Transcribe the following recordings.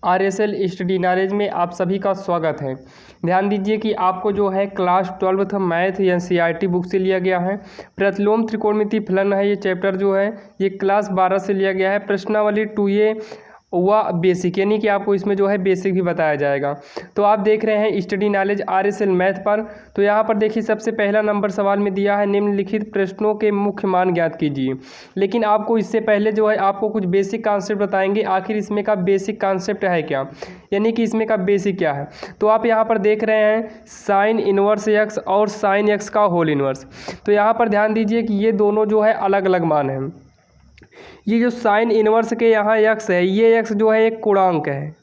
RSL study knowledge में आप सभी का स्वागत है। ध्यान दीजिए कि आपको जो है class 12th math NCERT book से लिया गया है। प्रतिलोम त्रिकोणमिति फलन है, ये चैप्टर जो है ये क्लास 12 से लिया गया है। प्रश्नावली 2A व बेसिक, यानी कि आपको इसमें जो है बेसिक भी बताया जाएगा। तो आप देख रहे हैं स्टडी नॉलेज RSL मैथ पर। तो यहाँ पर देखिए सबसे पहला नंबर सवाल में दिया है निम्नलिखित प्रश्नों के मुख्य मान ज्ञात कीजिए। लेकिन आपको इससे पहले जो है आपको कुछ बेसिक कॉन्सेप्ट बताएंगे, आखिर इसमें का बेसिक कॉन्सेप्ट है क्या, यानी कि इसमें का बेसिक क्या है। तो आप यहाँ पर देख रहे हैं साइन इनवर्स एक्स और साइन एक्स का होल इनवर्स। तो यहाँ पर ध्यान दीजिए कि ये दोनों जो है अलग अलग मान हैं। ये जो साइन इनवर्स के यहाँ एक्स है, ये एक्स जो है एक पूर्णांक है,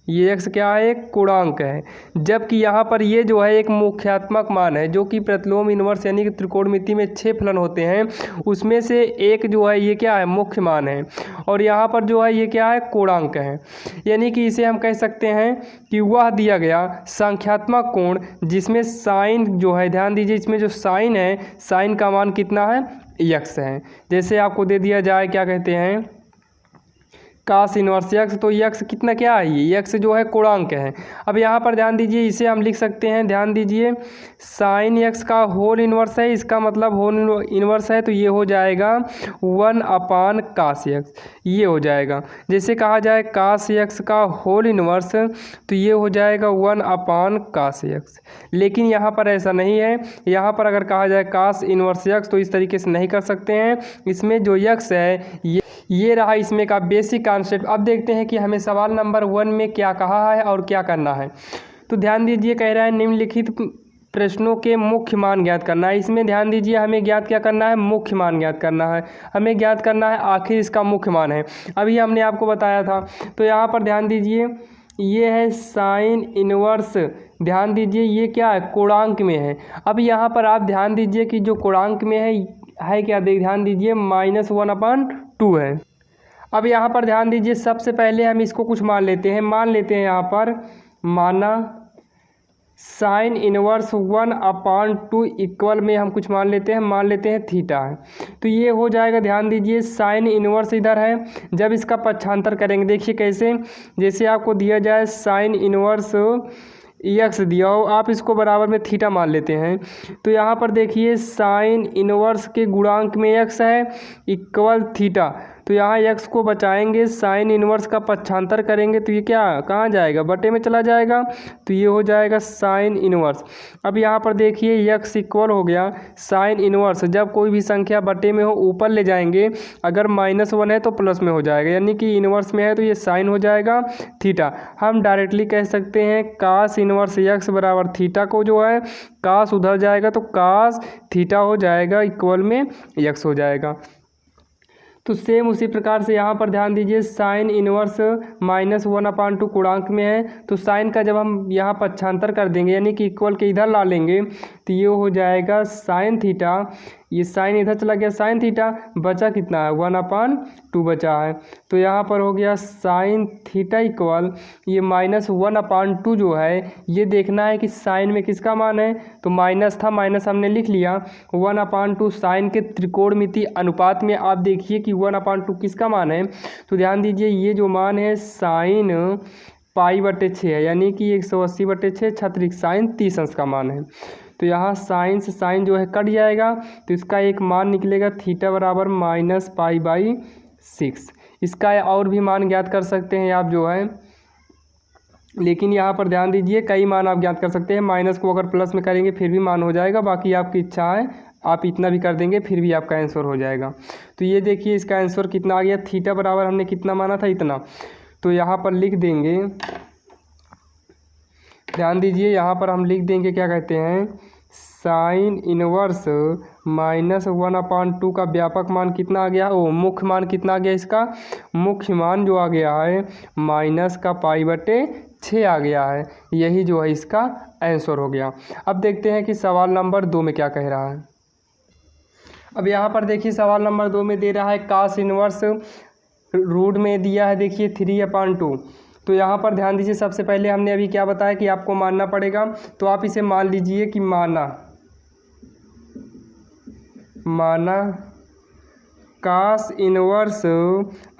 ये एक्स क्या है, एक पूर्णांक है। जबकि यहाँ पर ये जो है एक मुख्यात्मक मान है, जो कि प्रतिलोम इनवर्स यानी कि त्रिकोणमिति में 6 फलन होते हैं, उसमें से एक जो है ये क्या है, मुख्य मान है। और यहाँ पर जो है ये क्या है, पूर्णांक है। यानी कि इसे हम कह सकते हैं कि वह दिया गया संख्यात्मक कोण जिसमें साइन जो है, ध्यान दीजिए इसमें जो साइन है, साइन का मान कितना है, यक्स है। जैसे आपको दे दिया जाए क्या कहते हैं, कास इनवर्स यक्स, तो यक्स कितना क्या है, ये यक्स जो है पूर्णांक है। अब यहाँ पर ध्यान दीजिए इसे हम लिख सकते हैं, ध्यान दीजिए साइन यक्स का होल इनवर्स है, इसका मतलब होल इनवर्स है, तो ये हो जाएगा 1 कास यक्स, ये हो जाएगा। जैसे कहा जाए कास यक्स का होल इनवर्स, तो ये हो जाएगा 1 कास यक्स। लेकिन यहाँ पर ऐसा नहीं है, यहाँ पर अगर कहा जाए कास इनवर्स यक्स तो इस तरीके से नहीं कर सकते हैं। इसमें जो यक्स है ये रहा इसमें का बेसिक कॉन्सेप्ट। अब देखते हैं कि हमें सवाल नंबर 1 में क्या कहा है और क्या करना है। तो ध्यान दीजिए कह रहा है निम्नलिखित प्रश्नों के मुख्य मान ज्ञात करना है। इसमें ध्यान दीजिए हमें ज्ञात क्या करना है, मुख्य मान ज्ञात करना है। हमें ज्ञात करना है आखिर इसका मुख्य मान है, अभी हमने आपको बताया था। तो यहाँ पर ध्यान दीजिए ये है साइन इनवर्स, ध्यान दीजिए ये क्या है, पूर्णांक में है। अब यहाँ पर आप ध्यान दीजिए कि जो पूर्णांक में है क्या, ध्यान दीजिए -1/2 है। अब यहाँ पर ध्यान दीजिए सबसे पहले हम इसको कुछ मान लेते हैं, यहाँ पर माना साइन इनवर्स 1/2 इक्वल में हम कुछ मान लेते हैं थीटा है। तो ये हो जाएगा, ध्यान दीजिए साइन इनवर्स इधर है, जब इसका पक्षांतर करेंगे देखिए कैसे, जैसे आपको दिया जाए साइन इनवर्स यक्स दिया हो, आप इसको बराबर में थीटा मान लेते हैं। तो यहाँ पर देखिए साइन इनवर्स के गुणांक में यक्स है इक्वल थीटा, तो यहाँ यक्स को बचाएंगे, साइन इनवर्स का पक्षांतर करेंगे तो ये क्या कहाँ जाएगा, बटे में चला जाएगा, तो ये हो जाएगा साइन इनवर्स। अब यहाँ पर देखिए यक्स इक्वल हो गया साइन इनवर्स, जब कोई भी संख्या बटे में हो ऊपर ले जाएंगे, अगर -1 है तो प्लस में हो जाएगा, यानी कि इनवर्स में है तो ये साइन हो जाएगा थीटा। हम डायरेक्टली कह सकते हैं कास इनवर्स यक्स बराबर थीटा, को जो है कास उधर जाएगा तो कास थीटा हो जाएगा इक्वल में यक्स हो जाएगा। तो सेम उसी प्रकार से यहाँ पर ध्यान दीजिए साइन इनवर्स -1/2 पूर्णांक में है, तो साइन का जब हम यहाँ पक्षांतर कर देंगे यानी कि इक्वल के इधर ला लेंगे तो ये हो जाएगा साइन थीटा, ये साइन इधर चला गया साइन थीटा, बचा कितना है 1/2 बचा है। तो यहाँ पर हो गया साइन थीटा इक्वल ये -1/2 जो है, ये देखना है कि साइन में किसका मान है, तो माइनस था, माइनस हमने लिख लिया, 1/2 साइन के त्रिकोणमिति अनुपात में आप देखिए कि 1/2 किसका मान है। तो ध्यान दीजिए ये जो मान है साइन π/6 है, यानी कि 180/6 क्षत्रिक साइन 30 अंश का मान है। तो यहाँ साइन से साइन जो है कट जाएगा, तो इसका एक मान निकलेगा थीटा बराबर -π/6। इसका और भी मान ज्ञात कर सकते हैं आप जो है, लेकिन यहाँ पर ध्यान दीजिए कई मान आप ज्ञात कर सकते हैं, माइनस को अगर प्लस में करेंगे फिर भी मान हो जाएगा, बाकी आपकी इच्छा है, आप इतना भी कर देंगे फिर भी आपका आंसर हो जाएगा। तो ये देखिए इसका आंसर कितना आ गया, थीटा बराबर हमने कितना माना था, इतना। तो यहाँ पर लिख देंगे, ध्यान दीजिए यहाँ पर हम लिख देंगे क्या कहते हैं, साइन इनवर्स -1/2 का व्यापक मान कितना आ गया, मुख्य मान कितना आ गया, इसका मुख्य मान जो आ गया है -π/6 आ गया है, यही जो है इसका आंसर हो गया। अब देखते हैं कि सवाल नंबर 2 में क्या कह रहा है। अब यहाँ पर देखिए सवाल नंबर 2 में दे रहा है कास इनवर्स रूट में दिया है देखिए 3/2। तो यहाँ पर ध्यान दीजिए सबसे पहले हमने अभी क्या बताया कि आपको मानना पड़ेगा, तो आप इसे मान लीजिए कि माना कास इनवर्स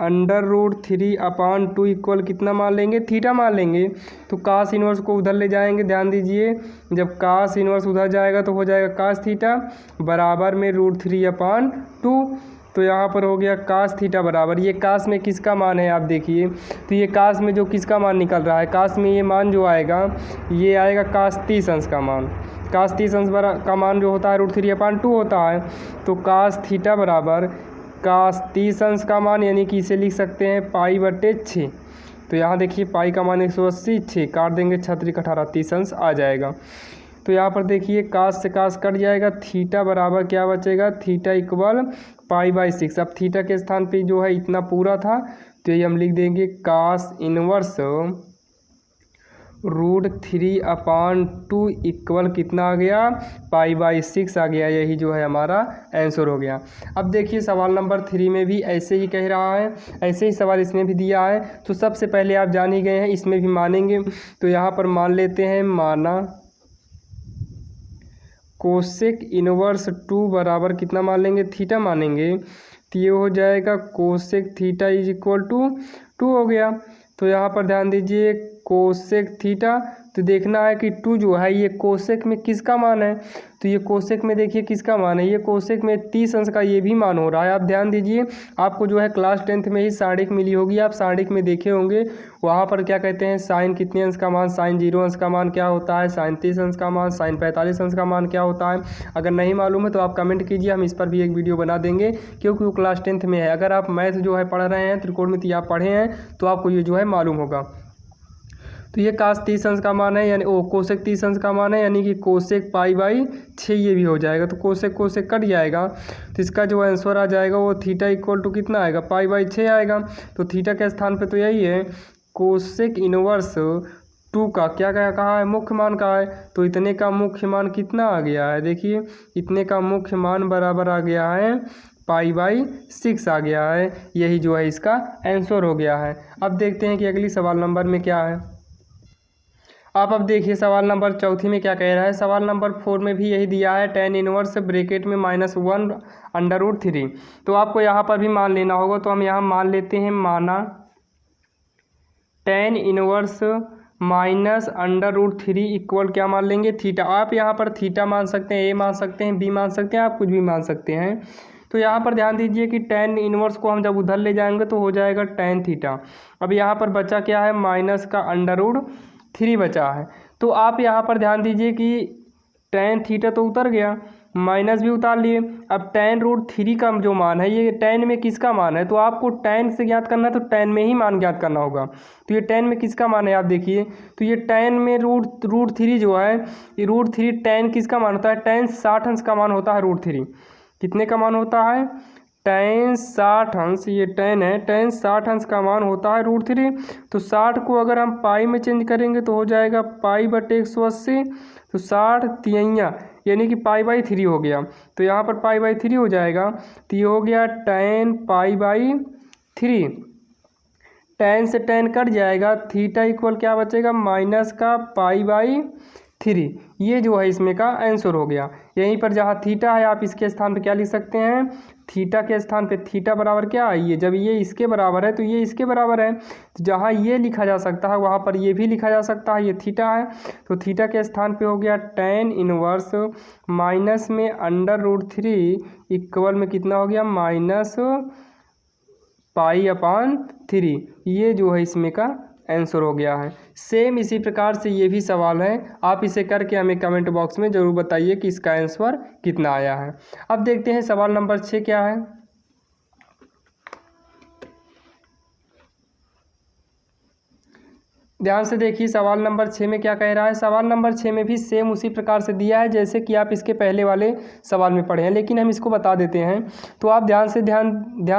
√3/2 इक्वल कितना मान लेंगे, थीटा मान लेंगे। तो कास इनवर्स को उधर ले जाएंगे, ध्यान दीजिए, जब कास इनवर्स उधर जाएगा तो हो जाएगा कास थीटा बराबर में √3/2। तो यहाँ पर हो गया कास थीटा बराबर, ये कास में किसका मान है आप देखिए, तो ये कास में जो किसका मान निकल रहा है, कास में ये मान जो आएगा ये आएगा कास 30 अंश का मान। कास 30 अंश का मान जो होता है √3/2 होता है। तो कास थीटा बराबर कास 30 अंश का मान, यानी कि इसे लिख सकते हैं π/6। तो यहाँ देखिए पाई का मान 180, 6 काट देंगे, 6 18 30 अंश आ जाएगा। तो यहाँ पर देखिए कास से कास कट जाएगा, थीटा बराबर क्या बचेगा, थीटा इक्वल π/6। अब थीटा के स्थान पे जो है इतना पूरा था, तो ये हम लिख देंगे कास इनवर्स √3/2 इक्वल कितना आ गया, π/6 आ गया। यही जो है हमारा आंसर हो गया। अब देखिए सवाल नंबर 3 में भी ऐसे ही कह रहा है, ऐसे ही सवाल इसमें भी दिया है। तो सबसे पहले आप जान ही गए हैं, इसमें भी मानेंगे। तो यहाँ पर मान लेते हैं, माना कोसेक इनवर्स 2 बराबर कितना मान लेंगे, थीटा मानेंगे। तो ये हो जाएगा cosec theta is equal to 2 हो गया। तो यहाँ पर ध्यान दीजिए कोसेक थीटा, तो देखना है कि 2 जो है ये कोसेक में किसका मान है। तो ये कोसेक में देखिए किसका मान है, ये कोसेक में 30 अंश का ये भी मान हो रहा है। आप ध्यान दीजिए, आपको जो है क्लास 10th में ही सारणिक मिली होगी, आप सारणिक में देखे होंगे, वहाँ पर क्या कहते हैं साइन कितने अंश का मान, साइन 0 अंश का मान क्या होता है, साइन 30 अंश का मान, साइन 45 अंश का मान क्या होता है। अगर नहीं मालूम है तो आप कमेंट कीजिए, हम इस पर भी एक वीडियो बना देंगे, क्योंकि वो क्लास 10th में है। अगर आप मैथ जो है पढ़ रहे हैं, त्रिकोणमिति आप पढ़े हैं, तो आपको ये जो है मालूम होगा। तो ये कास 30 अंश का मान है, यानी कोसेक 30 अंश का मान है, यानी कि कोसेक π/6 ये भी हो जाएगा। तो कोसेक कोसेक कट जाएगा, तो इसका जो आंसर आ जाएगा वो थीटा इक्वल टू कितना आएगा, π/6 आएगा। तो थीटा के स्थान पे तो यही है, कोसेक इनवर्स 2 का क्या क्या कहा है, मुख्य मान का है। तो इतने का मुख्य मान कितना आ गया है, देखिए इतने का मुख्य मान बराबर आ गया है π/6 आ गया है। यही जो है इसका आंसर हो गया है। अब देखते हैं कि अगली सवाल नंबर में क्या है। आप अब देखिए सवाल नंबर 4 में क्या कह रहा है। सवाल नंबर 4 में भी यही दिया है, tan इनवर्स ब्रैकेट में -1/√3। तो आपको यहाँ पर भी मान लेना होगा। तो हम यहाँ मान लेते हैं, माना tan इनवर्स -√3 इक्वल क्या मान लेंगे, थीटा। आप यहाँ पर थीटा मान सकते हैं, ए मान सकते हैं, बी मान सकते हैं, आप कुछ भी मान सकते हैं। तो यहाँ पर ध्यान दीजिए कि tan इनवर्स को हम जब उधर ले जाएंगे तो हो जाएगा tan थीटा। अब यहाँ पर बचा क्या है, माइनस का √3 बचा है। तो आप यहाँ पर ध्यान दीजिए कि tan थीटा तो उतर गया, माइनस भी उतार लिए। अब tan√3 का जो मान है, ये tan में किसका मान है, तो आपको tan से ज्ञात करना है, तो tan में ही मान ज्ञात करना होगा। तो ये tan में किसका मान है आप देखिए, तो ये tan में √3 जो है, ये √3 tan किसका मान होता है, tan 60 अंश का मान होता है √3। कितने का मान होता है, tan 60 अंश, ये tan है, tan 60 अंश का मान होता है √3। तो 60 को अगर हम पाई में चेंज करेंगे तो हो जाएगा π/180। तो 60 तिहैया यानी कि π/3 हो गया। तो यहाँ पर π/3 हो जाएगा। तो ये हो गया tan π/3। tan से tan कट जाएगा, थीटा इक्वल क्या बचेगा, माइनस का π/3। ये जो है इसमें का आंसर हो गया। यहीं पर जहाँ थीटा है आप इसके स्थान पे क्या लिख सकते हैं, थीटा के स्थान पे थीटा बराबर क्या है, ये जब ये इसके बराबर है तो ये इसके बराबर है। तो जहाँ ये लिखा जा सकता है वहाँ पर ये भी लिखा जा सकता है, ये थीटा है। तो थीटा के स्थान पे हो गया tan इनवर्स माइनस में √3 इक्वल में कितना हो गया, माइनस π/3। ये जो है इसमें का आंसर हो गया है। सेम इसी प्रकार से ये भी सवाल है, आप इसे करके हमें कमेंट बॉक्स में ज़रूर बताइए कि इसका आंसर कितना आया है। अब देखते हैं सवाल नंबर 6 क्या है। ध्यान से देखिए सवाल नंबर 6 में क्या कह रहा है। सवाल नंबर 6 में भी सेम उसी प्रकार से दिया है जैसे कि आप इसके पहले वाले सवाल में पढ़े हैं, लेकिन हम इसको बता देते हैं। तो आप ध्यान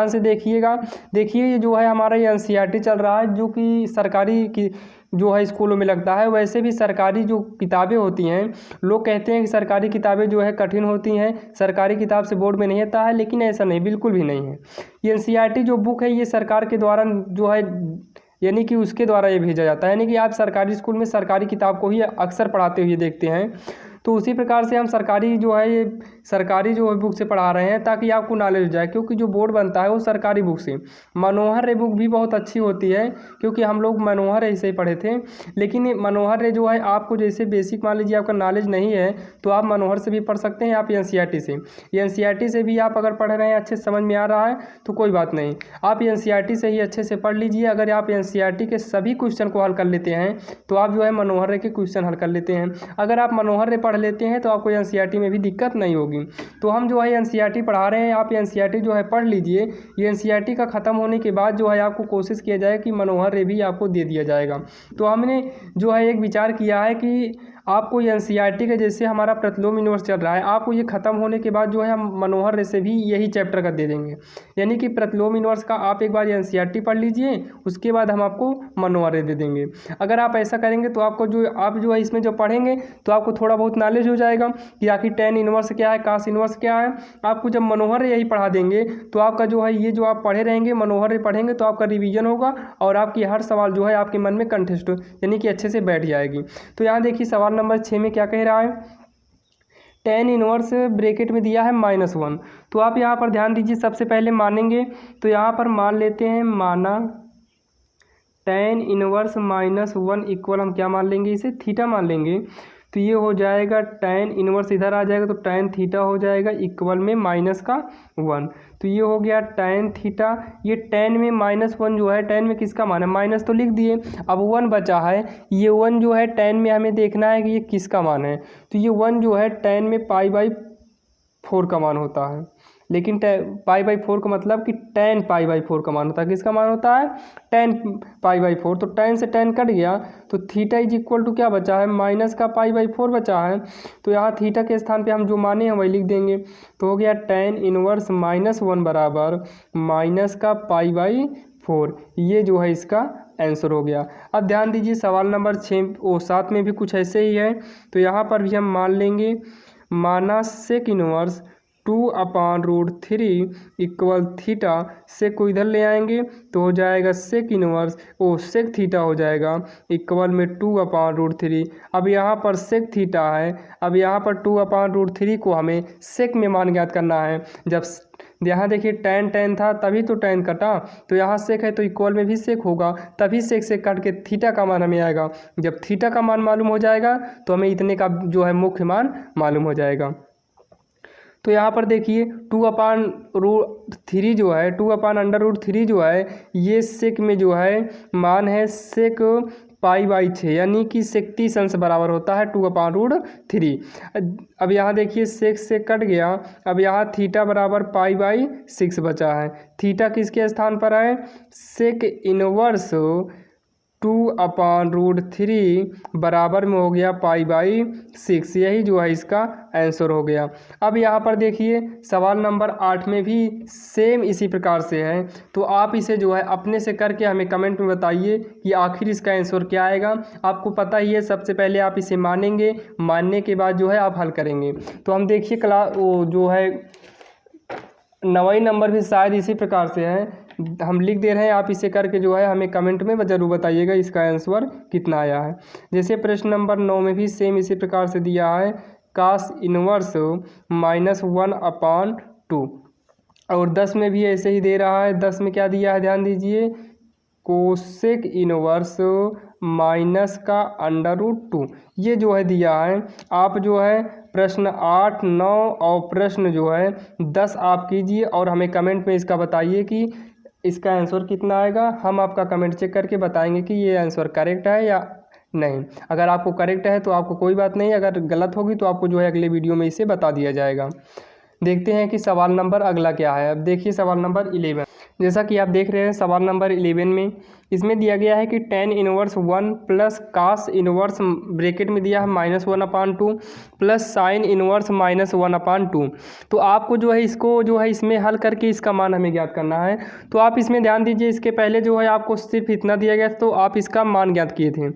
से देखिएगा। देखिए ये जो है हमारा ये NCERT चल रहा है, जो कि सरकारी की जो है स्कूलों में लगता है। वैसे भी सरकारी जो किताबें होती हैं, लोग कहते हैं कि सरकारी किताबें जो है कठिन होती हैं, सरकारी किताब से बोर्ड में नहीं आता है, लेकिन ऐसा नहीं, बिल्कुल भी नहीं है। ये NCERT जो बुक है ये सरकार के द्वारा जो है, यानी कि उसके द्वारा ये भेजा जाता है। यानी कि आप सरकारी स्कूल में सरकारी किताब को ही अक्सर पढ़ाते हुए देखते हैं। तो उसी प्रकार से हम सरकारी जो है ये सरकारी जो है बुक से पढ़ा रहे हैं ताकि आपको नॉलेज हो जाए, क्योंकि जो बोर्ड बनता है वो सरकारी बुक से। मनोहर रे बुक भी बहुत अच्छी होती है, क्योंकि हम लोग मनोहर रे से ही पढ़े थे। लेकिन मनोहर रे जो है आपको जैसे बेसिक मान लीजिए आपका नॉलेज नहीं है तो आप मनोहर से भी पढ़ सकते हैं, आप एनसीईआरटी से। एनसीईआरटी से भी आप अगर पढ़ रहे हैं, अच्छे समझ में आ रहा है तो कोई बात नहीं, आप एनसीईआरटी से ही अच्छे से पढ़ लीजिए। अगर आप एनसीईआरटी के सभी क्वेश्चन को हल कर लेते हैं तो आप जो है मनोहर रे के क्वेश्चन हल कर लेते हैं। अगर आप मनोहर रे पढ़ लेते हैं तो आपको एनसीईआरटी में भी दिक्कत नहीं होगी। तो हम जो है एनसीईआरटी पढ़ा रहे हैं, आप एनसीईआरटी जो है पढ़ लीजिए। ये एनसीईआरटी का ख़त्म होने के बाद जो है आपको कोशिश किया जाए कि मनोहर रे भी आपको दे दिया जाएगा। तो हमने जो है एक विचार किया है कि आपको एनसीईआरटी के जैसे हमारा प्रतिलोम यूनिवर्स चल रहा है, आपको ये ख़त्म होने के बाद जो है हम मनोहर रे से भी यही चैप्टर का दे देंगे। यानी कि प्रतिलोम यूनिवर्स का आप एक बार एनसीईआरटी पढ़ लीजिए, उसके बाद हम आपको मनोहर रे दे देंगे। अगर आप ऐसा करेंगे तो आपको जो है इसमें जो पढ़ेंगे तो आपको थोड़ा बहुत नॉलेज हो जाएगा कि आखिर tan इनवर्स क्या है, cos इनवर्स क्या है। आपको जब मनोहर रे यही पढ़ा देंगे तो आपका जो है ये जो आप पढ़े रहेंगे मनोहर रे पढ़ेंगे तो आपका रिवीजन होगा और आपकी हर सवाल जो है आपके मन में कंठस्थ यानी कि अच्छे से बैठ जाएगी। तो यहाँ देखिए सवाल नंबर 6 में क्या कह रहा है, tan इनवर्स ब्रैकेट में दिया है -1। तो आप यहाँ पर ध्यान दीजिए, सबसे पहले मानेंगे तो यहाँ पर मान लेते हैं, माना tan इनवर्स -1 इक्वल हम क्या मान लेंगे, इसे थीटा मान लेंगे। तो ये हो जाएगा tan इनवर्स इधर आ जाएगा तो tan थीटा हो जाएगा इक्वल में -1। तो ये हो गया tan थीटा। ये tan में -1 जो है, tan में किसका मान है, माइनस तो लिख दिए, अब 1 बचा है। ये 1 जो है tan में हमें देखना है कि ये किसका मान है। तो ये 1 जो है tan में π/4 का मान होता है। लेकिन π/4 का मतलब कि tan π/4 का मान होता है। किसका मान होता है, tan π/4। तो tan से tan कट गया तो थीटा इज इक्वल टू क्या बचा है, माइनस का π/4 बचा है। तो यहाँ थीटा के स्थान पे हम जो माने हैं वही लिख देंगे। तो हो गया tan इनवर्स -1 बराबर माइनस का π/4। ये जो है इसका आंसर हो गया। अब ध्यान दीजिए सवाल नंबर 7 में भी कुछ ऐसे ही है। तो यहाँ पर भी हम मान लेंगे, माना सेक इनवर्स 2/√3 इक्वल थीटा। सेक को इधर ले आएंगे तो हो जाएगा सेक इनवर्स सेक थीटा हो जाएगा इक्वल में 2/√3। अब यहाँ पर सेक थीटा है, अब यहाँ पर 2/√3 को हमें सेक में मान ज्ञात करना है। जब यहाँ देखिए tan था तभी तो tan कटा, तो यहाँ सेक है तो इक्वल में भी सेक होगा, तभी सेक से काट के थीटा का मान हमें आएगा। जब थीटा का मान मालूम हो जाएगा तो हमें इतने का जो है मुख्य मान मालूम हो जाएगा। तो यहाँ पर देखिए 2/√3 जो है, 2/√3 जो है ये सेक में जो है मान है सेक π/6, यानी कि सेक 30 अंश बराबर होता है 2/√3। अब यहाँ देखिए सेक से कट गया, अब यहाँ थीटा बराबर π/6 बचा है। थीटा किसके स्थान पर है, सेक इनवर्स 2/√3 बराबर में हो गया π/6। यही जो है इसका आंसर हो गया। अब यहाँ पर देखिए सवाल नंबर 8 में भी सेम इसी प्रकार से है। तो आप इसे जो है अपने से करके हमें कमेंट में बताइए कि आखिर इसका आंसर क्या आएगा। आपको पता ही है, सबसे पहले आप इसे मानेंगे, मानने के बाद जो है आप हल करेंगे। तो हम देखिए वो जो है 9वां नंबर भी शायद इसी प्रकार से है, हम लिख दे रहे हैं। आप इसे करके जो है हमें कमेंट में ज़रूर बताइएगा इसका आंसर कितना आया है। जैसे प्रश्न नंबर 9 में भी सेम इसी प्रकार से दिया है, cos इनवर्स -1/2। और 10 में भी ऐसे ही दे रहा है। 10 में क्या दिया है, ध्यान दीजिए, कोसेक इनवर्स -√2। ये जो है दिया है। आप जो है प्रश्न 8, 9 और प्रश्न जो है 10 आप कीजिए और हमें कमेंट में इसका बताइए कि इसका आंसर कितना आएगा। हम आपका कमेंट चेक करके बताएंगे कि ये आंसर करेक्ट है या नहीं। अगर आपको करेक्ट है तो आपको कोई बात नहीं, अगर गलत होगी तो आपको जो है अगले वीडियो में इसे बता दिया जाएगा। देखते हैं कि सवाल नंबर अगला क्या है। अब देखिए सवाल नंबर 11, जैसा कि आप देख रहे हैं सवाल नंबर 11 में इसमें दिया गया है कि tan inverse 1 plus cos inverse bracket में दिया है -1/2 प्लस sin इनवर्स -1/2। तो आपको जो है इसको जो है इसमें हल करके इसका मान हमें ज्ञात करना है। तो आप इसमें ध्यान दीजिए, इसके पहले जो है आपको सिर्फ इतना दिया गया था तो आप इसका मान ज्ञात किए थे,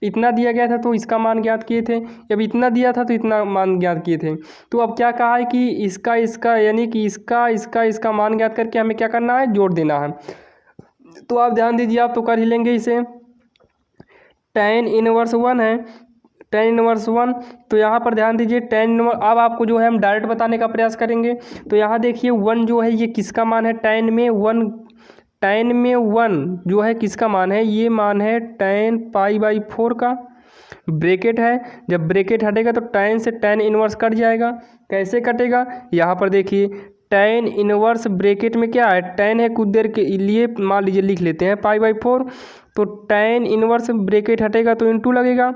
इतना दिया गया था तो इसका मान ज्ञात किए थे, जब इतना दिया था तो इतना मान ज्ञात किए थे। तो अब क्या कहा है कि इसका यानी कि इसका मान ज्ञात करके हमें क्या करना है, जोड़ देना है। तो आप ध्यान दीजिए, आप तो कर ही लेंगे इसे। tan इनवर्स 1 है, tan इनवर्स 1। तो यहाँ पर ध्यान दीजिए tan इनवर्स, अब आपको जो है हम डायरेक्ट बताने का प्रयास करेंगे। तो यहाँ देखिए 1 जो है ये किसका मान है, tan में 1 जो है किसका मान है, ये मान है tan π/4 का। ब्रेकेट है, जब ब्रेकेट हटेगा तो tan से tan इनवर्स कट जाएगा। कैसे कटेगा, यहाँ पर देखिए tan इनवर्स ब्रेकेट में क्या है, tan है, कुछ देर के लिए मान लीजिए लिख लेते हैं π/4। तो tan इनवर्स ब्रेकेट हटेगा तो इंटू लगेगा,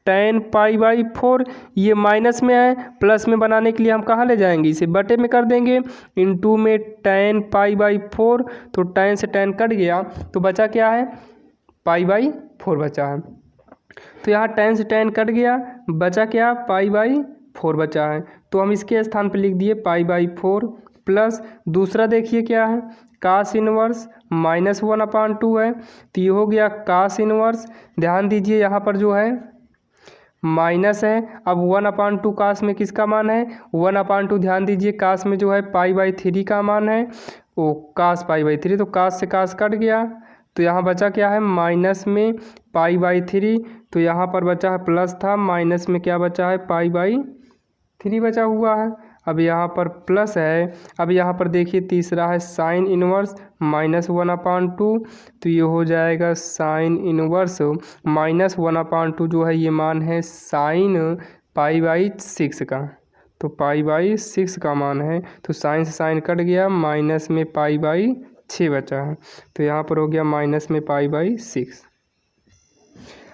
tan π/4 ये माइनस में है, प्लस में बनाने के लिए हम कहाँ ले जाएंगे, इसे बटे में कर देंगे, इंटू में tan π/4। तो tan से tan कट गया तो बचा क्या है, π/4 बचा है। तो यहाँ tan से tan कट गया, बचा क्या, π/4 बचा है। तो हम इसके स्थान पर लिख दिए π/4 प्लस दूसरा देखिए क्या है, कास इनवर्स -1/2 है। तो ये हो गया कास इनवर्स। ध्यान दीजिए यहाँ पर जो है माइनस है, अब 1/2 कास में किसका मान है, 1/2 ध्यान दीजिए कास में जो है π/3 का मान है, वो कास π/3, तो कास से कास कट गया। तो यहाँ बचा क्या है, माइनस में π/3। तो यहाँ पर बचा है प्लस था, माइनस में क्या बचा है, π/3 बचा हुआ है। अब यहाँ पर प्लस है, अब यहाँ पर देखिए तीसरा है साइन इनवर्स -1/2। तो ये हो जाएगा साइन इनवर्स -1/2 जो है ये मान है साइन π/6 का। तो π/6 का मान है, तो साइन से साइन कट गया, माइनस में π/6 बचा है। तो यहाँ पर हो गया माइनस में π/6।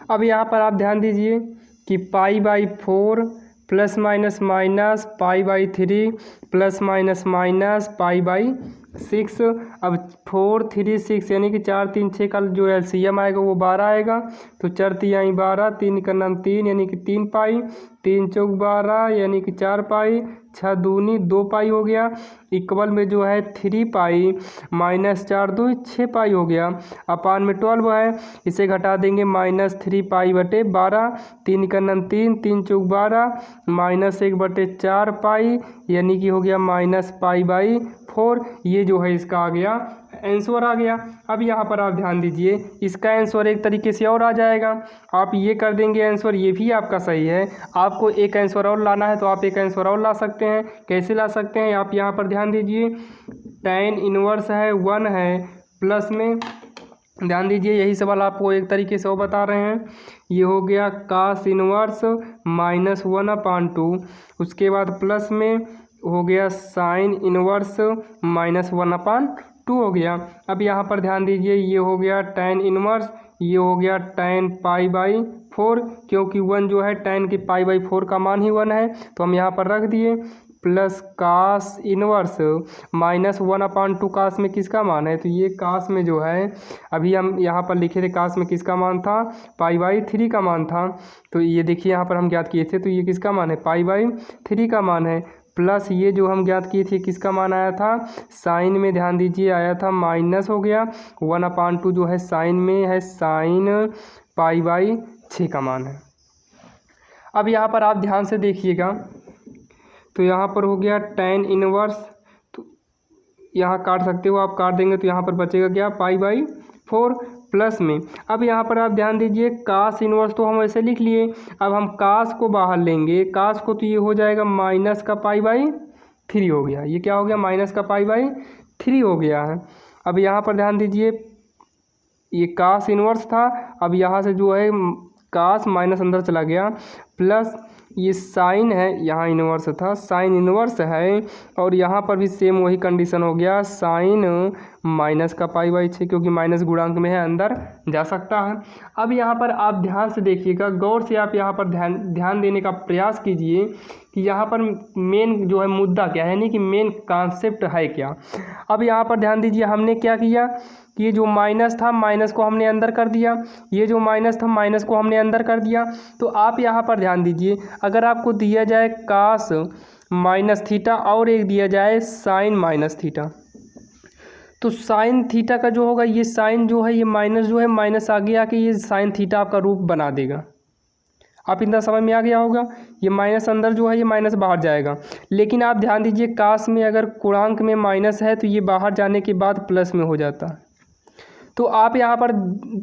अब यहाँ पर आप ध्यान दीजिए कि π/4 plus minus minus π/3 plus minus minus π/6। अब 4 3 6 यानी कि 4 3 6 का जो एलसीएम आएगा वो 12 आएगा। तो 4 3 12, 3 का नाम 3 यानी कि 3 पाई, 3 चौक 12 यानी कि 4 पाई, 6 दूनी 2 पाई हो गया, इक्वल में जो है 3 पाई -4 2 6 पाई हो गया, अपान में 12 है, इसे घटा देंगे -3 पाई बटे 12, 3 का नाम 3, 3 चौक 12 -1 बटे 4 पाई यानी कि हो गया -π/4। ये जो है इसका आ गया आंसर आ गया। अब यहाँ पर आप ध्यान दीजिए, इसका आंसर एक तरीके से और आ जाएगा, आप ये कर देंगे आंसर, ये भी आपका सही है। आपको एक आंसर और लाना है तो आप एक आंसर और ला सकते हैं। कैसे ला सकते हैं, आप यहाँ पर ध्यान दीजिए, tan इनवर्स है 1 है, प्लस में ध्यान दीजिए यही सवाल आपको एक तरीके से वो बता रहे हैं। ये हो गया कास इनवर्स -1/2, उसके बाद प्लस में हो गया साइन इनवर्स -1/2 हो गया। अब यहाँ पर ध्यान दीजिए, ये हो गया tan इनवर्स, ये हो गया tan π/4, क्योंकि 1 जो है tan के π/4 का मान ही 1 है, तो हम यहाँ पर रख दिए, प्लस कास इनवर्स -1/2 कास में किसका मान है, तो ये कास में जो है अभी हम यहाँ पर लिखे थे, कास में किसका मान था, π/3 का मान था। तो ये देखिए यहाँ पर हम ज्ञात किए थे, तो ये किसका मान है, π/3 का मान है, प्लस ये जो हम ज्ञात किए थे किसका मान आया था, साइन में ध्यान दीजिए आया था माइनस हो गया, 1/2 जो है साइन में है, साइन π/6 का मान है। अब यहाँ पर आप ध्यान से देखिएगा, तो यहाँ पर हो गया tan इनवर्स, तो यहाँ काट सकते हो आप, काट देंगे तो यहाँ पर बचेगा क्या, π/4 प्लस में। अब यहाँ पर आप ध्यान दीजिए, कास इनवर्स तो हम ऐसे लिख लिए, अब हम कास को बाहर लेंगे, कास को, तो ये हो जाएगा माइनस का π/3 हो गया, ये क्या हो गया, माइनस का π/3 हो गया है। अब यहाँ पर ध्यान दीजिए, ये कास इनवर्स था, अब यहाँ से जो है कास माइनस अंदर चला गया, प्लस ये साइन है, यहाँ इनवर्स था, साइन इनवर्स है, और यहाँ पर भी सेम वही कंडीशन हो गया, साइन माइनस का π/6, क्योंकि माइनस गुणांक में है, अंदर जा सकता है। अब यहाँ पर आप ध्यान से देखिएगा, गौर से आप यहाँ पर ध्यान देने का प्रयास कीजिए कि यहाँ पर मेन जो है मुद्दा क्या है, यानी कि मेन कॉन्सेप्ट है क्या। अब यहाँ पर ध्यान दीजिए, हमने क्या किया कि ये जो माइनस था, माइनस को हमने अंदर कर दिया, ये जो माइनस था, माइनस को हमने अंदर कर दिया। तो आप यहाँ पर ध्यान दीजिए, अगर आपको दिया जाए कास माइनस थीटा और एक दिया जाए साइन माइनस थीटा, तो साइन थीटा का जो होगा, ये साइन जो है, ये माइनस जो है, माइनस आगे आके ये साइन थीटा आपका रूप बना देगा। आप इतना समझ में आ गया होगा, ये माइनस अंदर जो है, ये माइनस बाहर जाएगा। लेकिन आप ध्यान दीजिए, कास में अगर पूर्णांक में माइनस है तो ये बाहर जाने के बाद प्लस में हो जाता है। तो आप यहाँ पर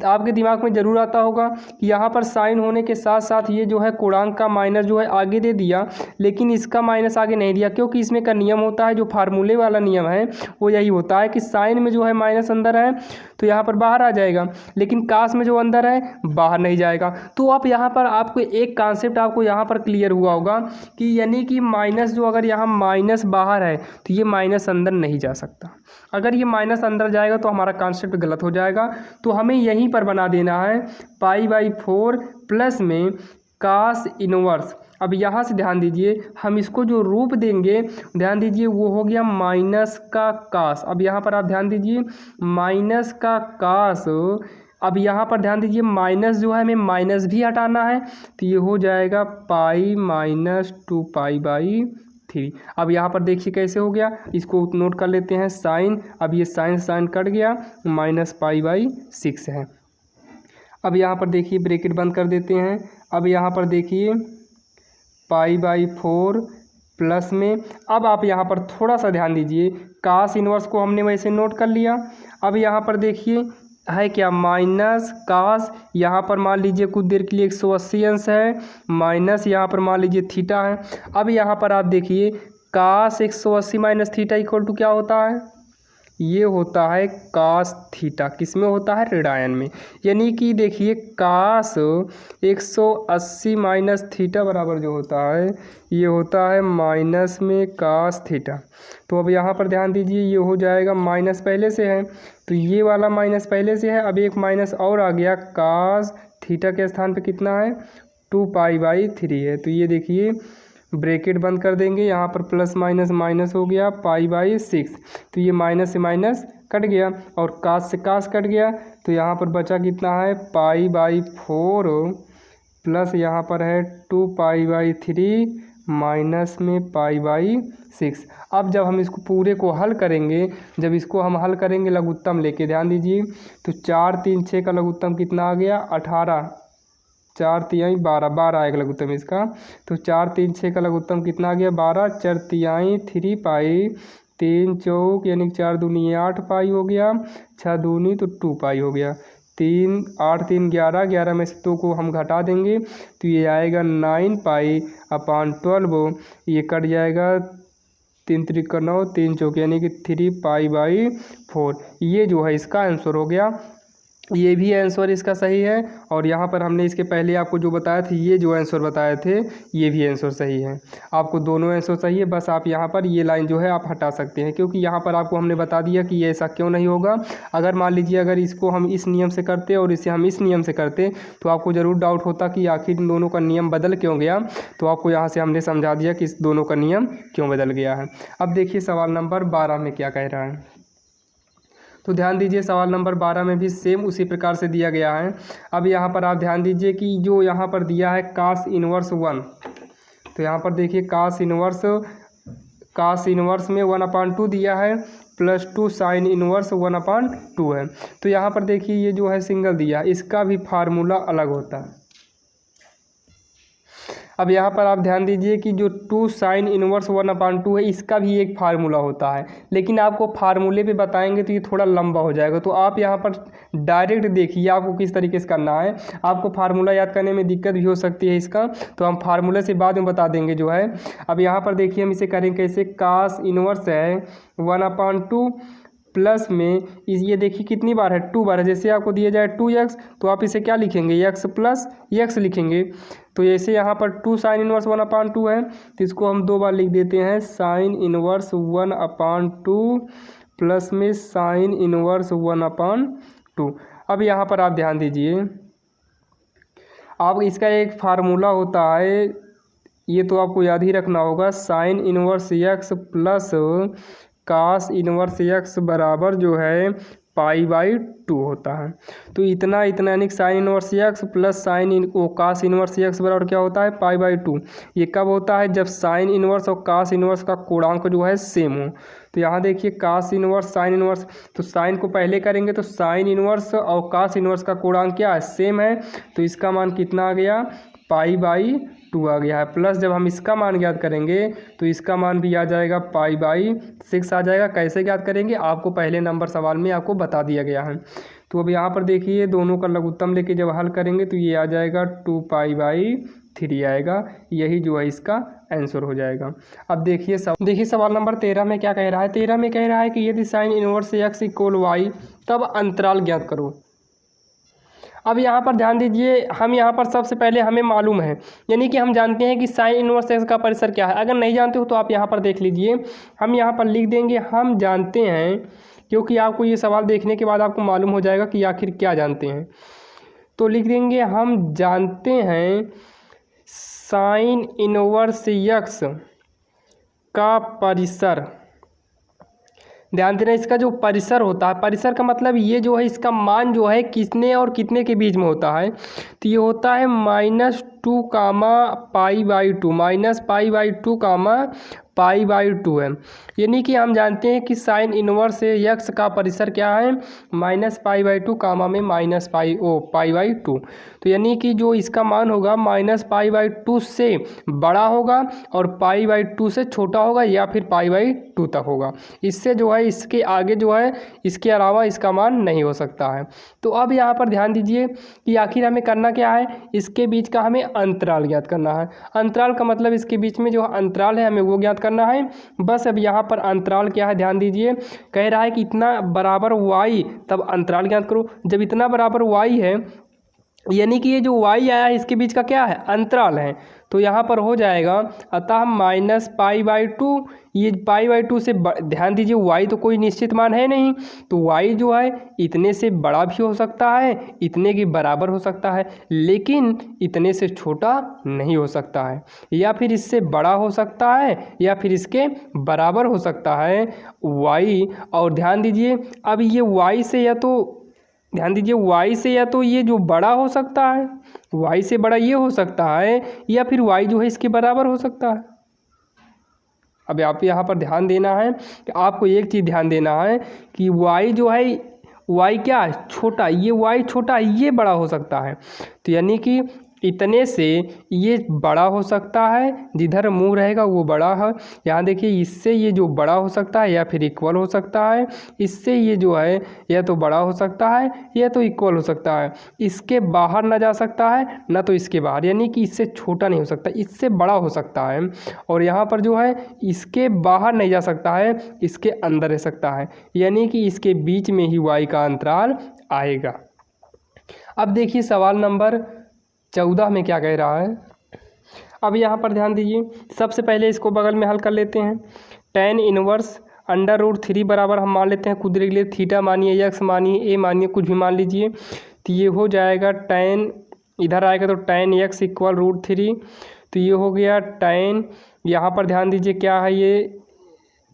आपके दिमाग में ज़रूर आता होगा कि यहाँ पर साइन होने के साथ साथ ये जो है कोणांक का माइनस जो है आगे दे दिया, लेकिन इसका माइनस आगे नहीं दिया, क्योंकि इसमें का नियम होता है, जो फार्मूले वाला नियम है वो यही होता है कि साइन में जो है माइनस अंदर है तो यहाँ पर बाहर आ जाएगा, लेकिन कास में जो अंदर है बाहर नहीं जाएगा। तो आप यहाँ पर आपको एक कॉन्सेप्ट आपको यहाँ पर क्लियर हुआ होगा कि यानी कि माइनस जो अगर यहाँ माइनस बाहर है तो ये माइनस अंदर नहीं जा सकता। अगर ये माइनस अंदर जाएगा तो हमारा कॉन्सेप्ट गलत हो जाएगा। तो हमें यहीं पर बना देना है π/4 प्लस में कास इनवर्स। अब यहाँ से ध्यान दीजिए, हम इसको जो रूप देंगे ध्यान दीजिए वो हो गया माइनस का कास। अब यहाँ पर आप ध्यान दीजिए माइनस का कास। अब यहाँ पर ध्यान दीजिए माइनस जो है हमें माइनस भी हटाना है, तो ये हो जाएगा π-2π/3। अब यहाँ पर देखिए कैसे हो गया, इसको नोट कर लेते हैं साइन। अब ये साइन कट गया, -π/6 है। अब यहाँ पर देखिए ब्रैकेट बंद कर देते हैं। अब यहाँ पर देखिए π/4 प्लस में, अब आप यहाँ पर थोड़ा सा ध्यान दीजिए, कास इनवर्स को हमने वैसे नोट कर लिया। अब यहाँ पर देखिए है क्या, माइनस कास, यहाँ पर मान लीजिए कुछ देर के लिए 180 अंश है, माइनस यहाँ पर मान लीजिए थीटा है। अब यहाँ पर आप देखिए कास 180 माइनस थीटा इक्वल टू क्या होता है, ये होता है कास थीटा। किस में होता है, ऋणायन में। यानी कि देखिए कास 180 माइनस थीटा बराबर जो होता है ये होता है माइनस में कास थीटा। तो अब यहाँ पर ध्यान दीजिए ये हो जाएगा, माइनस पहले से है तो ये वाला माइनस पहले से है, अब एक माइनस और आ गया, कास थीटा के स्थान पे कितना है 2π/3 है। तो ये देखिए ब्रैकेट बंद कर देंगे, यहाँ पर प्लस माइनस माइनस हो गया π/6। तो ये माइनस से माइनस कट गया और कास से कास कट गया, तो यहाँ पर बचा कितना है π/4 प्लस यहाँ पर है 2π/3 माइनस में π/6। अब जब हम इसको पूरे को हल करेंगे, जब इसको हम हल करेंगे लघुत्तम लेके, ध्यान दीजिए तो 4 3 6 का लघुत्तम कितना आ गया 18, 4 तिहाई 12 आएगा लघुत्तम इसका। तो 4 3 6 का लघुत्तम कितना आ गया 12, 4 तिहाई 3π, 3 चौक यानी 4 दूनी 8π हो गया, 6 दूनी तो 2π हो गया, 3 8 3 11, 11 में से 2 को हम घटा देंगे तो ये आएगा 9π/12। ये कट जाएगा 3 त्रिक 9, 3 चौक यानी कि 3π/4। ये जो है इसका आंसर हो गया। ये भी आंसर इसका सही है। और यहाँ पर हमने इसके पहले आपको जो बताया था, ये जो आंसर बताए थे ये भी आंसर सही है। आपको दोनों आंसर सही है, बस आप यहाँ पर ये लाइन जो है आप हटा सकते हैं, क्योंकि यहाँ पर आपको हमने बता दिया कि ये ऐसा क्यों नहीं होगा। अगर मान लीजिए अगर इसको हम इस नियम से करते और इसे हम इस नियम से करते तो आपको ज़रूर डाउट होता कि आखिर इन दोनों का नियम बदल क्यों गया। तो आपको यहाँ से हमने समझा दिया कि इस दोनों का नियम क्यों बदल गया है। अब देखिए सवाल नंबर 12 में क्या कह रहा है। तो ध्यान दीजिए सवाल नंबर 12 में भी सेम उसी प्रकार से दिया गया है। अब यहाँ पर आप ध्यान दीजिए कि जो यहाँ पर दिया है कास इनवर्स 1, तो यहाँ पर देखिए कास इनवर्स में 1/2 दिया है प्लस 2 साइन इनवर्स 1/2 है। तो यहाँ पर देखिए ये जो है सिंगल दिया, इसका भी फार्मूला अलग होता है। अब यहाँ पर आप ध्यान दीजिए कि जो 2 साइन इनवर्स 1/2 है इसका भी एक फार्मूला होता है, लेकिन आपको फार्मूले पे बताएंगे तो ये थोड़ा लंबा हो जाएगा। तो आप यहाँ पर डायरेक्ट देखिए आपको किस तरीके से करना है। आपको फार्मूला याद करने में दिक्कत भी हो सकती है इसका, तो हम फार्मूले से बाद में बता देंगे जो है। अब यहाँ पर देखिए हम इसे करेंगे कैसे, कास इनवर्स है 1/2 प्लस में ये देखिए कितनी बार है 2 बार है। जैसे आपको दिया जाए 2x तो आप इसे क्या लिखेंगे x प्लस x लिखेंगे। तो जैसे यहाँ पर 2 साइन इनवर्स 1/2 है तो इसको हम 2 बार लिख देते हैं, साइन इनवर्स 1/2 प्लस में साइन इनवर्स 1/2। अब यहाँ पर आप ध्यान दीजिए, आप इसका एक फार्मूला होता है, ये तो आपको याद ही रखना होगा, sine inverse x plus cos inverse x बराबर जो है π/2 होता है। तो इतना यानी sine inverse x plus cos inverse x बराबर क्या होता है π/2। ये कब होता है, जब साइन इनवर्स और कास इनवर्स का कोणांक जो है सेम हो। तो यहाँ देखिए कास इनवर्स साइन इनवर्स, तो साइन को पहले करेंगे तो साइन इनवर्स और कास इनवर्स का कोणांक क्या है, सेम है। तो इसका मान कितना आ गया π/2 आ गया है। प्लस जब हम इसका मान ज्ञात करेंगे तो इसका मान भी आ जाएगा π/6 आ जाएगा। कैसे ज्ञात करेंगे आपको पहले नंबर सवाल में आपको बता दिया गया है। तो अब यहाँ पर देखिए दोनों का लघुत्तम लेके जब हल करेंगे तो ये आ जाएगा 2π/3 आएगा। यही जो है इसका आंसर हो जाएगा। अब देखिए सवाल नंबर 13 में क्या कह रहा है। 13 में कह रहा है कि यदि साइन इनवर्स x = y तब अंतराल ज्ञात करो। अब यहाँ पर ध्यान दीजिए, हम यहाँ पर सबसे पहले हमें मालूम है, यानी कि हम जानते हैं कि साइन इनवर्स x का परिसर क्या है। अगर नहीं जानते हो तो आप यहाँ पर देख लीजिए, हम यहाँ पर लिख देंगे हम जानते हैं, क्योंकि आपको ये सवाल देखने के बाद आपको मालूम हो जाएगा कि आखिर क्या जानते हैं। तो लिख देंगे हम जानते हैं साइन इनवर्स x का परिसर। ध्यान देना, इसका जो परिसर होता है, परिसर का मतलब ये जो है इसका मान जो है कितने और कितने के बीच में होता है, तो ये होता है -2, π/2 -π/2 π/2 है। यानी कि हम जानते हैं कि साइन इनवर्स x का परिसर क्या है, -π/2 π/2। तो यानी कि जो इसका मान होगा -π/2 से बड़ा होगा और π/2 से छोटा होगा या फिर π/2 तक होगा। इससे जो है इसके आगे जो है इसके अलावा इसका मान नहीं हो सकता है। तो अब यहाँ पर ध्यान दीजिए कि आखिर हमें करना क्या है, इसके बीच का हमें अंतराल ज्ञात करना है। अंतराल का मतलब इसके बीच में जो अंतराल है हमें वो ज्ञात करना है। बस अब यहाँ पर अंतराल क्या है, ध्यान दीजिए, कह रहा है कि इतना बराबर y तब अंतराल ज्ञात करो। जब इतना बराबर y है, यानी कि ये जो y आया है इसके बीच का क्या है, अंतराल है, तो यहाँ पर हो जाएगा अतः -π/2। ये π/2 से ध्यान दीजिए y तो कोई निश्चित मान है नहीं, तो y जो है इतने से बड़ा भी हो सकता है, इतने के बराबर हो सकता है, लेकिन इतने से छोटा नहीं हो सकता है, या फिर इससे बड़ा हो सकता है या फिर इसके बराबर हो सकता है y। और ध्यान दीजिए अब ये y से या तो ध्यान दीजिए y से या तो ये जो बड़ा हो सकता है, y से बड़ा ये हो सकता है, या फिर y जो है इसके बराबर हो सकता है। अब आप यहाँ पर ध्यान देना है कि आपको एक चीज़ ध्यान देना है कि y जो है, y क्या है, छोटा, ये y छोटा है, ये बड़ा हो सकता है। तो यानी कि इतने से ये बड़ा हो सकता है, जिधर मुंह रहेगा वो बड़ा है। यहाँ देखिए इससे ये जो बड़ा हो सकता है या फिर इक्वल हो सकता है, इससे ये जो है या तो बड़ा हो सकता है या तो इक्वल हो सकता है। इसके बाहर ना जा सकता है ना तो इसके बाहर, यानी कि इससे छोटा नहीं हो सकता, इससे बड़ा हो सकता है। और यहाँ पर जो है इसके बाहर नहीं जा सकता है, इसके अंदर रह सकता है, यानी कि इसके बीच में ही y का अंतराल आएगा। अब देखिए सवाल नंबर 14 में क्या कह रहा है। अब यहाँ पर ध्यान दीजिए, सबसे पहले इसको बगल में हल कर लेते हैं। tan इनवर्स √3 बराबर हम मान लेते हैं कुदरत के लिए थीटा मानिए, x मानिए, a मानिए, कुछ भी मान लीजिए, तो ये हो जाएगा tan, इधर आएगा तो tan x = √3, तो ये हो गया tan, यहाँ पर ध्यान दीजिए क्या है ये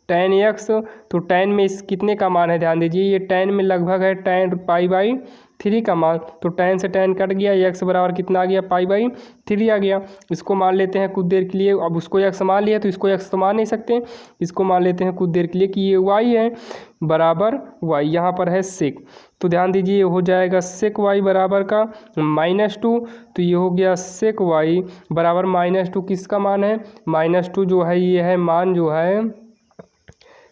tan x, तो tan में इस कितने का मान है, ध्यान दीजिए ये tan में लगभग है tan π/3 का मान, तो tan से tan कट गया, x बराबर कितना आ गया, π/3 आ गया। इसको मान लेते हैं कुछ देर के लिए, अब उसको x मान लिया तो इसको x तो मान नहीं सकते, इसको मान लेते हैं कुछ देर के लिए कि ये y है बराबर y, यहाँ पर है sec, तो ध्यान दीजिए ये हो जाएगा sec y बराबर का -2, तो ये हो गया sec y बराबर -2 किसका मान है, -2 जो है ये है मान जो है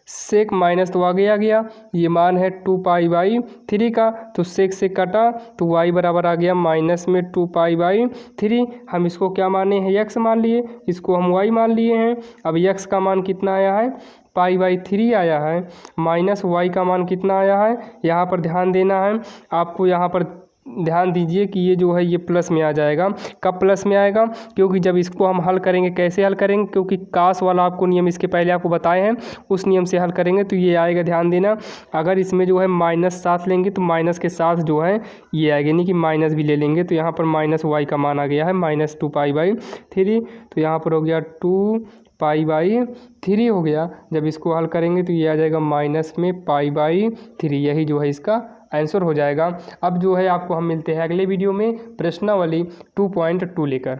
सेक माइनस तो आगे आ गया, ये मान है 2π/3 का, तो सेक से कटा तो y बराबर आ गया माइनस में 2π/3। हम इसको क्या माने हैं, x मान लिए, इसको हम y मान लिए हैं। अब x का मान कितना आया है, π/3 आया है, माइनस y का मान कितना आया है, यहाँ पर ध्यान देना है आपको। यहाँ पर ध्यान दीजिए कि ये जो है ये प्लस में आ जाएगा। कब प्लस में आएगा, क्योंकि जब इसको हम हल करेंगे, कैसे हल करेंगे, क्योंकि कास वाला आपको नियम इसके पहले आपको बताए हैं, उस नियम से हल करेंगे तो ये आएगा। ध्यान देना, अगर इसमें जो है माइनस साथ लेंगे तो माइनस के साथ जो है ये आएगा, यानी कि माइनस भी ले लेंगे, तो यहाँ पर -y का मान आ गया है -2π/3, तो यहाँ पर हो गया 2π/3 हो गया। जब इसको हल करेंगे तो ये आ जाएगा माइनस में π/3, यही जो है इसका आंसर हो जाएगा। अब जो है आपको हम मिलते हैं अगले वीडियो में प्रश्नावली 2.2 लेकर।